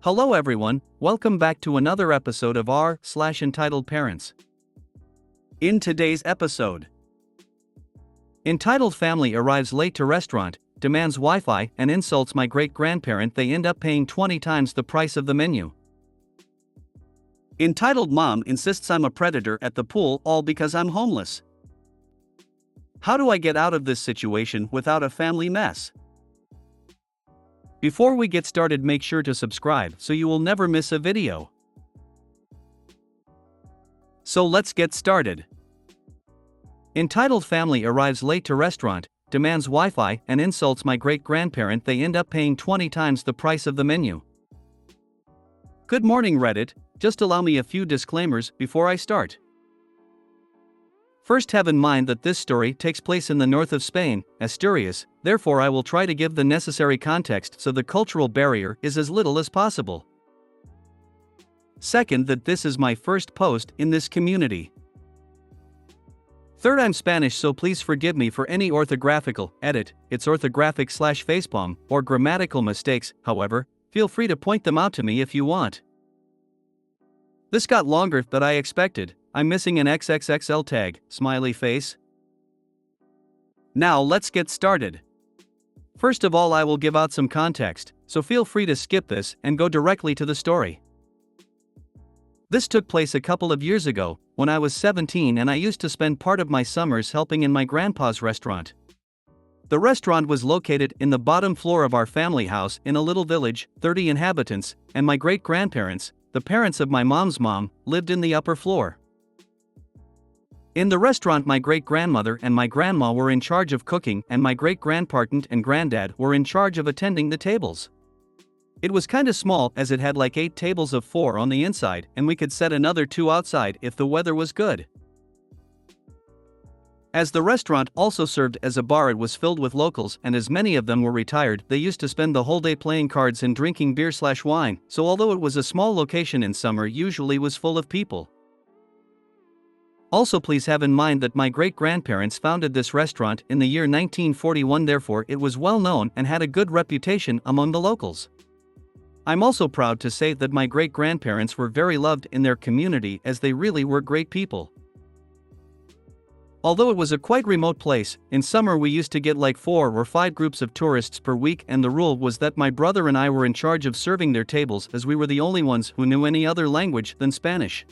Hello everyone, welcome back to another episode of r/Entitled Parents. In today's episode, entitled family arrives late to restaurant, demands Wi-Fi and insults my great-grandparent. They end up paying 20 times the price of the menu. Entitled mom insists I'm a predator at the pool, all because I'm homeless. How do I get out of this situation without a family mess? Before we get started, make sure to subscribe so you will never miss a video. So let's get started. Entitled family arrives late to restaurant, demands Wi-Fi and insults my great-grandparent. They end up paying 20 times the price of the menu. Good morning Reddit, just allow me a few disclaimers before I start. First, have in mind that this story takes place in the north of Spain, Asturias, therefore I will try to give the necessary context so the cultural barrier is as little as possible. Second, that this is my first post in this community. Third, I'm Spanish, so please forgive me for any orthographical edit, it's orthographic/facepalm, or grammatical mistakes. However, feel free to point them out to me if you want. This got longer than I expected. I'm missing an XXXL tag, smiley face. Now let's get started. First of all, I will give out some context, so feel free to skip this and go directly to the story. This took place a couple of years ago, when I was 17 and I used to spend part of my summers helping in my grandpa's restaurant. The restaurant was located in the bottom floor of our family house in a little village, 30 inhabitants, and my great-grandparents, the parents of my mom's mom, lived in the upper floor. In the restaurant, my great-grandmother and my grandma were in charge of cooking, and my great-grandparent and granddad were in charge of attending the tables. It was kinda small, as it had like 8 tables of 4 on the inside, and we could set another 2 outside if the weather was good. As the restaurant also served as a bar, it was filled with locals, and as many of them were retired, they used to spend the whole day playing cards and drinking beer/wine, so although it was a small location in summer, usually was full of people. Also, please have in mind that my great-grandparents founded this restaurant in the year 1941, therefore it was well known and had a good reputation among the locals. I'm also proud to say that my great-grandparents were very loved in their community, as they really were great people. Although it was a quite remote place, in summer we used to get like 4 or 5 groups of tourists per week, and the rule was that my brother and I were in charge of serving their tables, as we were the only ones who knew any other language than Spanish.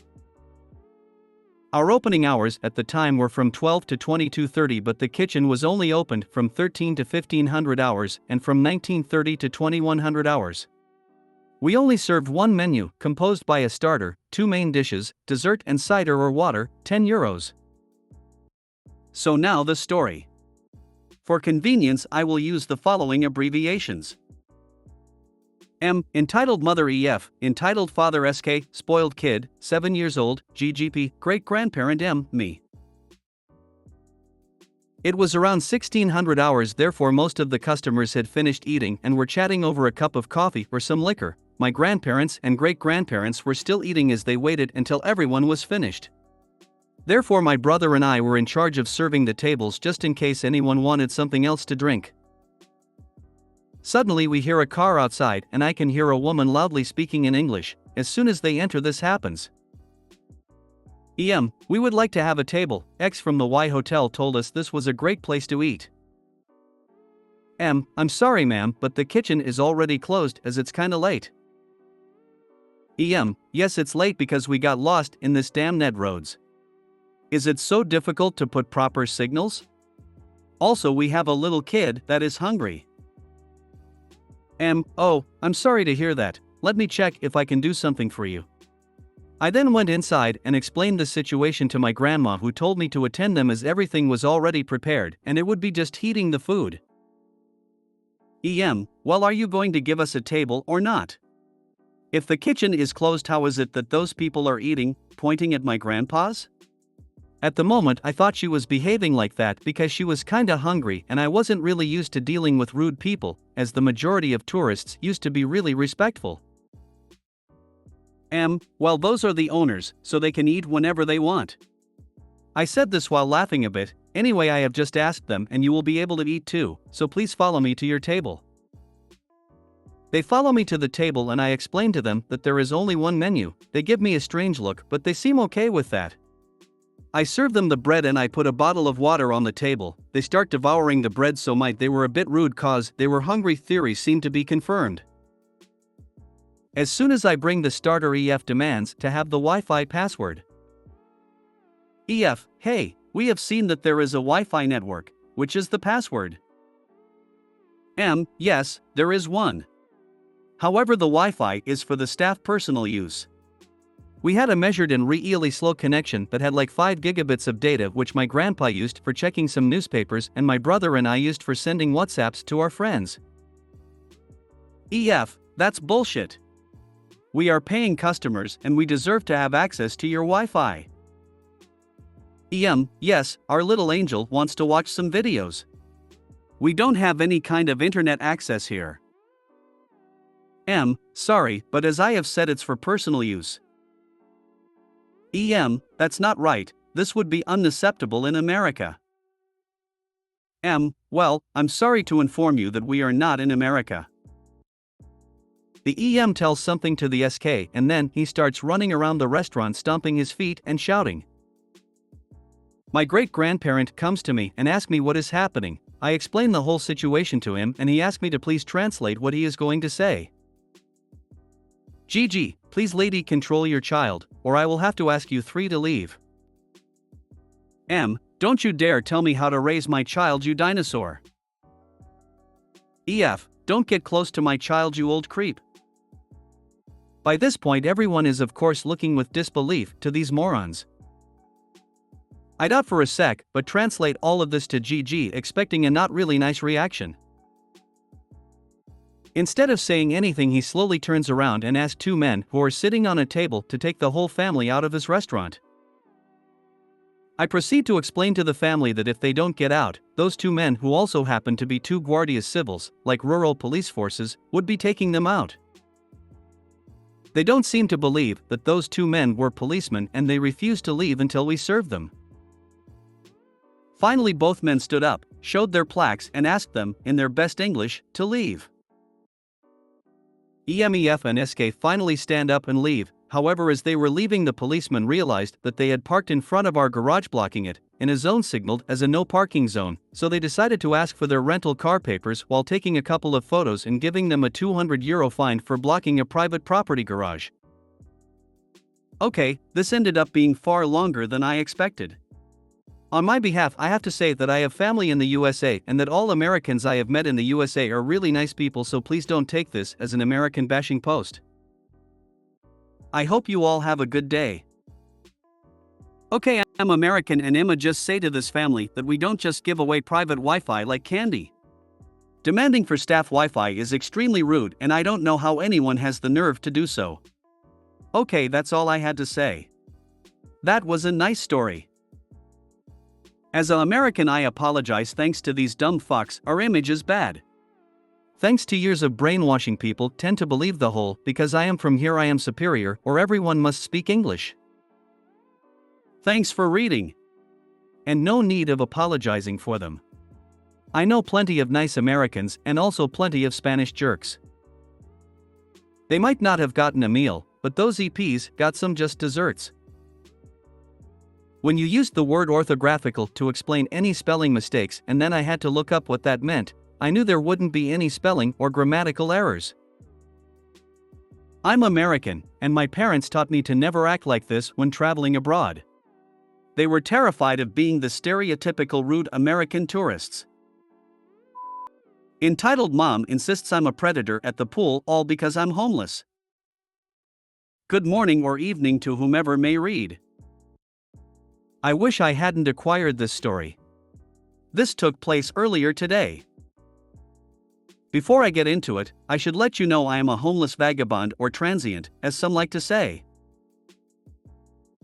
Our opening hours at the time were from 12 to 22:30, but the kitchen was only opened from 13 to 1500 hours and from 1930 to 2100 hours. We only served one menu, composed by a starter, 2 main dishes, dessert and cider or water, €10. So now the story. For convenience, I will use the following abbreviations. M. Entitled mother EF, entitled father SK, spoiled kid, 7 years old, GGP, great-grandparent M, me. It was around 1600 hours, therefore most of the customers had finished eating and were chatting over a cup of coffee or some liquor. My grandparents and great-grandparents were still eating as they waited until everyone was finished. Therefore my brother and I were in charge of serving the tables just in case anyone wanted something else to drink. Suddenly we hear a car outside and I can hear a woman loudly speaking in English. As soon as they enter, this happens. We would like to have a table. X from the Y Hotel told us this was a great place to eat. I'm sorry ma'am, but the kitchen is already closed as it's kinda late. Yes, it's late because we got lost in this damn net roads. Is it so difficult to put proper signals? Also, we have a little kid that is hungry. Oh, I'm sorry to hear that. Let me check if I can do something for you. I then went inside and explained the situation to my grandma, who told me to attend them as everything was already prepared and it would be just heating the food. Well, are you going to give us a table or not? If the kitchen is closed, how is it that those people are eating, pointing at my grandpa's? At the moment I thought she was behaving like that because she was kinda hungry and I wasn't really used to dealing with rude people, as the majority of tourists used to be really respectful. Well, those are the owners, so they can eat whenever they want. I said this while laughing a bit. Anyway, I have just asked them and you will be able to eat too, so please follow me to your table. They follow me to the table and I explain to them that there is only one menu. They give me a strange look, but they seem okay with that. I serve them the bread and I put a bottle of water on the table. They start devouring the bread, so they were a bit rude cause they were hungry. Theory seemed to be confirmed. As soon as I bring the starter, EF demands to have the Wi-Fi password. EF, hey, we have seen that there is a Wi-Fi network, which is the password? M, yes, there is one. However, the Wi-Fi is for the staff personal use. We had a measured and really slow connection that had like 5 gigabits of data, which my grandpa used for checking some newspapers and my brother and I used for sending WhatsApps to our friends. EF, that's bullshit. We are paying customers and we deserve to have access to your Wi-Fi. EM, yes, our little angel wants to watch some videos. We don't have any kind of internet access here. M, sorry, but as I have said, it's for personal use. EM, that's not right, this would be unacceptable in America. M, well, I'm sorry to inform you that we are not in America. The EM tells something to the SK and then he starts running around the restaurant stomping his feet and shouting. My great-grandparent comes to me and asks me what is happening. I explain the whole situation to him and he asked me to please translate what he is going to say. Gigi, please lady control your child, or I will have to ask you 3 to leave. M, don't you dare tell me how to raise my child, you dinosaur. EF, don't get close to my child, you old creep. By this point everyone is of course looking with disbelief to these morons. I doubt for a sec, but translate all of this to GG expecting a not really nice reaction. Instead of saying anything, he slowly turns around and asks 2 men who are sitting on a table to take the whole family out of his restaurant. I proceed to explain to the family that if they don't get out, those 2 men, who also happen to be 2 guardias civiles, like rural police forces, would be taking them out. They don't seem to believe that those 2 men were policemen and they refuse to leave until we serve them. Finally both men stood up, showed their plaques and asked them, in their best English, to leave. EMEF and SK finally stand up and leave. However, as they were leaving, the policeman realized that they had parked in front of our garage, blocking it, in a zone signaled as a no parking zone, so they decided to ask for their rental car papers while taking a couple of photos and giving them a €200 fine for blocking a private property garage. Okay, this ended up being far longer than I expected. On my behalf, I have to say that I have family in the USA and that all Americans I have met in the USA are really nice people, so please don't take this as an American bashing post. I hope you all have a good day. Okay, I'm American and Emma just say to this family that we don't just give away private Wi-Fi like candy. Demanding for staff Wi-Fi is extremely rude and I don't know how anyone has the nerve to do so. Okay, that's all I had to say. That was a nice story. As an American, I apologize. Thanks to these dumb fucks, our image is bad. Thanks to years of brainwashing, people tend to believe the whole "because I am from here I am superior" or everyone must speak English. Thanks for reading. And no need of apologizing for them. I know plenty of nice Americans and also plenty of Spanish jerks. They might not have gotten a meal, but those EPs got some just desserts. When you used the word orthographical to explain any spelling mistakes and then I had to look up what that meant, I knew there wouldn't be any spelling or grammatical errors. I'm American, and my parents taught me to never act like this when traveling abroad. They were terrified of being the stereotypical rude American tourists. Entitled mom insists I'm a predator at the pool, all because I'm homeless. Good morning or evening to whomever may read. I wish I hadn't acquired this story. This took place earlier today. Before I get into it, I should let you know I am a homeless vagabond or transient, as some like to say.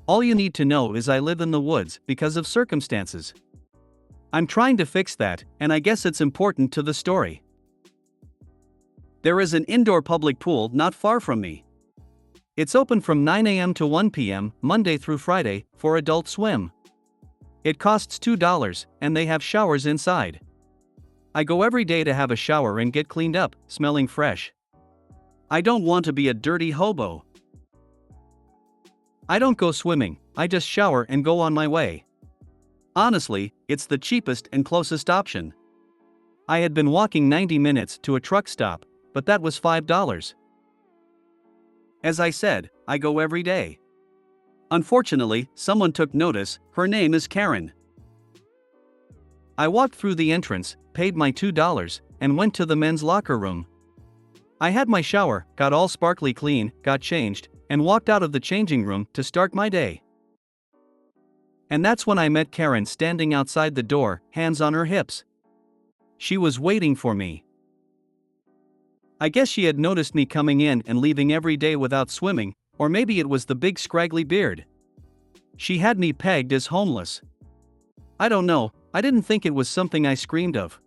All you need to know is I live in the woods because of circumstances. I'm trying to fix that, and I guess it's important to the story. There is an indoor public pool not far from me. It's open from 9 a.m. to 1 p.m., Monday through Friday, for adult swim. It costs $2, and they have showers inside. I go every day to have a shower and get cleaned up, smelling fresh. I don't want to be a dirty hobo. I don't go swimming, I just shower and go on my way. Honestly, it's the cheapest and closest option. I had been walking 90 minutes to a truck stop, but that was $5. As I said, I go every day. Unfortunately, someone took notice. Her name is Karen. I walked through the entrance, paid my $2, and went to the men's locker room. I had my shower, got all sparkly clean, got changed, and walked out of the changing room to start my day. And that's when I met Karen standing outside the door, hands on her hips. She was waiting for me. I guess she had noticed me coming in and leaving every day without swimming, or maybe it was the big scraggly beard. She had me pegged as homeless. I don't know, I didn't think it was something I screamed of.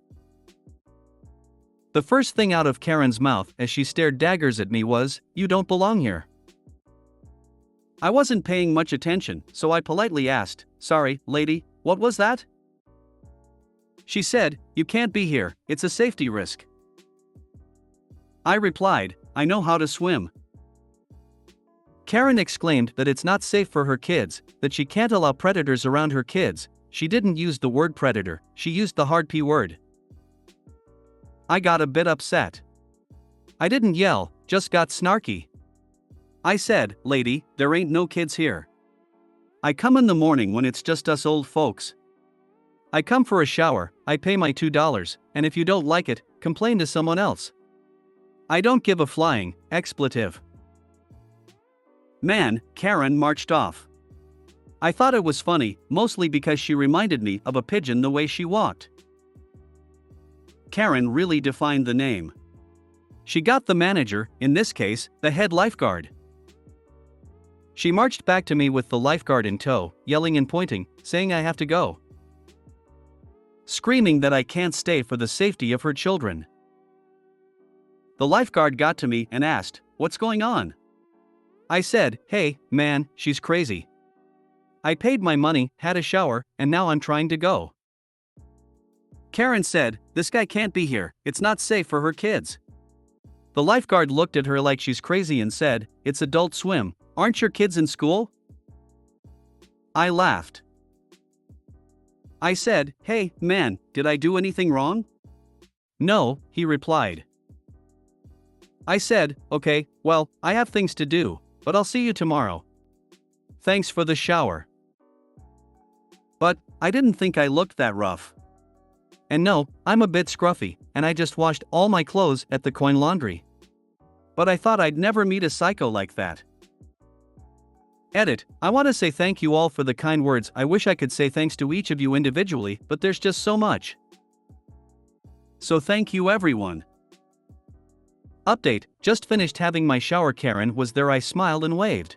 The first thing out of Karen's mouth as she stared daggers at me was, "You don't belong here." I wasn't paying much attention, so I politely asked, "Sorry, lady, what was that?" She said, "You can't be here, it's a safety risk." I replied, "I know how to swim." Karen exclaimed that it's not safe for her kids, that she can't allow predators around her kids. She didn't use the word predator, she used the hard P word. I got a bit upset. I didn't yell, just got snarky. I said, "Lady, there ain't no kids here. I come in the morning when it's just us old folks. I come for a shower, I pay my $2, and if you don't like it, complain to someone else. I don't give a flying expletive." Man, Karen marched off. I thought it was funny, mostly because she reminded me of a pigeon the way she walked. Karen really defined the name. She got the manager, in this case, the head lifeguard. She marched back to me with the lifeguard in tow, yelling and pointing, saying I have to go. Screaming that I can't stay for the safety of her children. The lifeguard got to me and asked, "What's going on?" I said, "Hey, man, she's crazy. I paid my money, had a shower, and now I'm trying to go." Karen said, "This guy can't be here, it's not safe for her kids." The lifeguard looked at her like she's crazy and said, "It's Adult Swim, aren't your kids in school?" I laughed. I said, "Hey, man, did I do anything wrong?" "No," he replied. I said, "Okay, well, I have things to do, but I'll see you tomorrow. Thanks for the shower." But I didn't think I looked that rough. And no, I'm a bit scruffy, and I just washed all my clothes at the Coin Laundry. But I thought I'd never meet a psycho like that. Edit, I want to say thank you all for the kind words. I wish I could say thanks to each of you individually, but there's just so much. So thank you everyone. Update, just finished having my shower. Karen was there. I smiled and waved.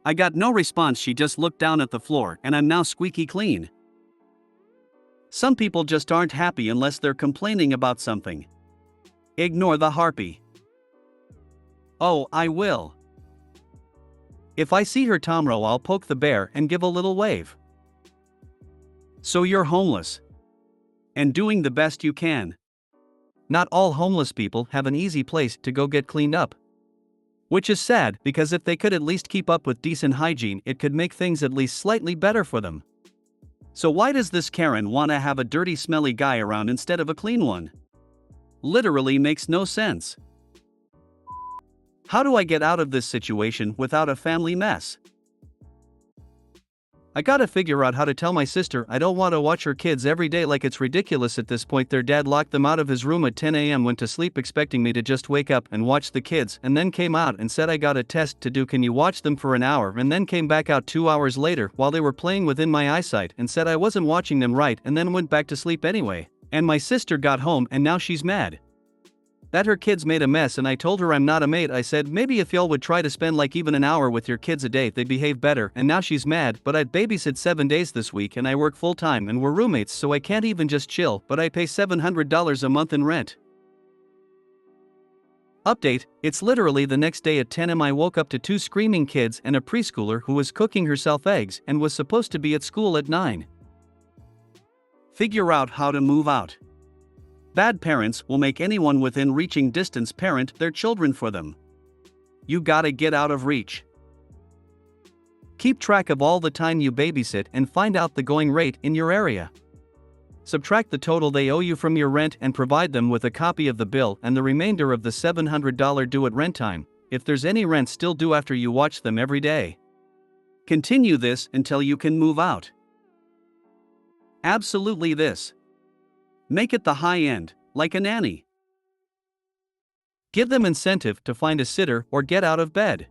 I got no response. She just looked down at the floor, and I'm now squeaky clean. Some people just aren't happy unless they're complaining about something. Ignore the harpy. Oh, I will. If I see her tomorrow, I'll poke the bear and give a little wave. So you're homeless. And doing the best you can. Not all homeless people have an easy place to go get cleaned up. Which is sad, because if they could at least keep up with decent hygiene, it could make things at least slightly better for them. So why does this Karen want to have a dirty, smelly guy around instead of a clean one? Literally makes no sense. How do I get out of this situation without a family mess? I gotta figure out how to tell my sister I don't want to watch her kids every day. Like, it's ridiculous at this point. Their dad locked them out of his room at 10 a.m., went to sleep expecting me to just wake up and watch the kids, and then came out and said I got a test to do, can you watch them for an hour, and then came back out 2 hours later while they were playing within my eyesight and said I wasn't watching them right, and then went back to sleep anyway. And my sister got home and now she's mad that her kids made a mess, and I told her I'm not a maid. I said maybe if y'all would try to spend like even an hour with your kids a day, they'd behave better, and now she's mad. But I'd babysit 7 days this week and I work full time and we're roommates, so I can't even just chill, but I pay $700 a month in rent. Update, it's literally the next day at 10 am. I woke up to 2 screaming kids and a preschooler who was cooking herself eggs and was supposed to be at school at 9. Figure out how to move out. Bad parents will make anyone within reaching distance parent their children for them. You gotta get out of reach. Keep track of all the time you babysit and find out the going rate in your area. Subtract the total they owe you from your rent and provide them with a copy of the bill and the remainder of the $700 due at rent time, if there's any rent still due after you watch them every day. Continue this until you can move out. Absolutely this. Make it the high end, like a nanny. Give them incentive to find a sitter or get out of bed.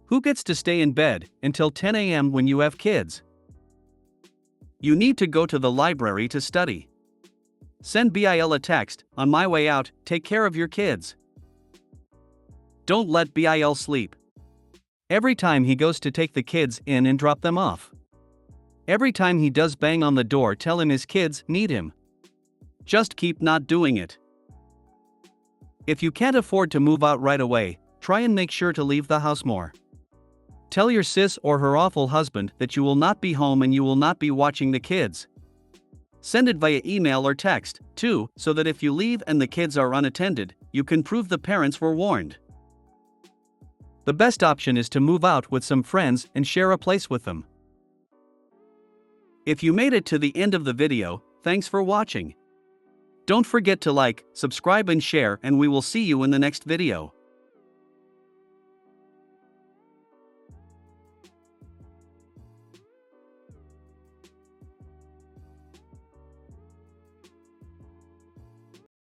Who gets to stay in bed until 10 a.m. when you have kids? You need to go to the library to study. Send BIL a text, "On my way out, take care of your kids." Don't let BIL sleep. Every time he goes to take the kids in and drop them off. Every time he does bang on the door, tell him his kids need him. Just keep not doing it. If you can't afford to move out right away, try and make sure to leave the house more. Tell your sis or her awful husband that you will not be home and you will not be watching the kids. Send it via email or text, too, so that if you leave and the kids are unattended, you can prove the parents were warned. The best option is to move out with some friends and share a place with them. If you made it to the end of the video, thanks for watching. Don't forget to like, subscribe and share, and we will see you in the next video.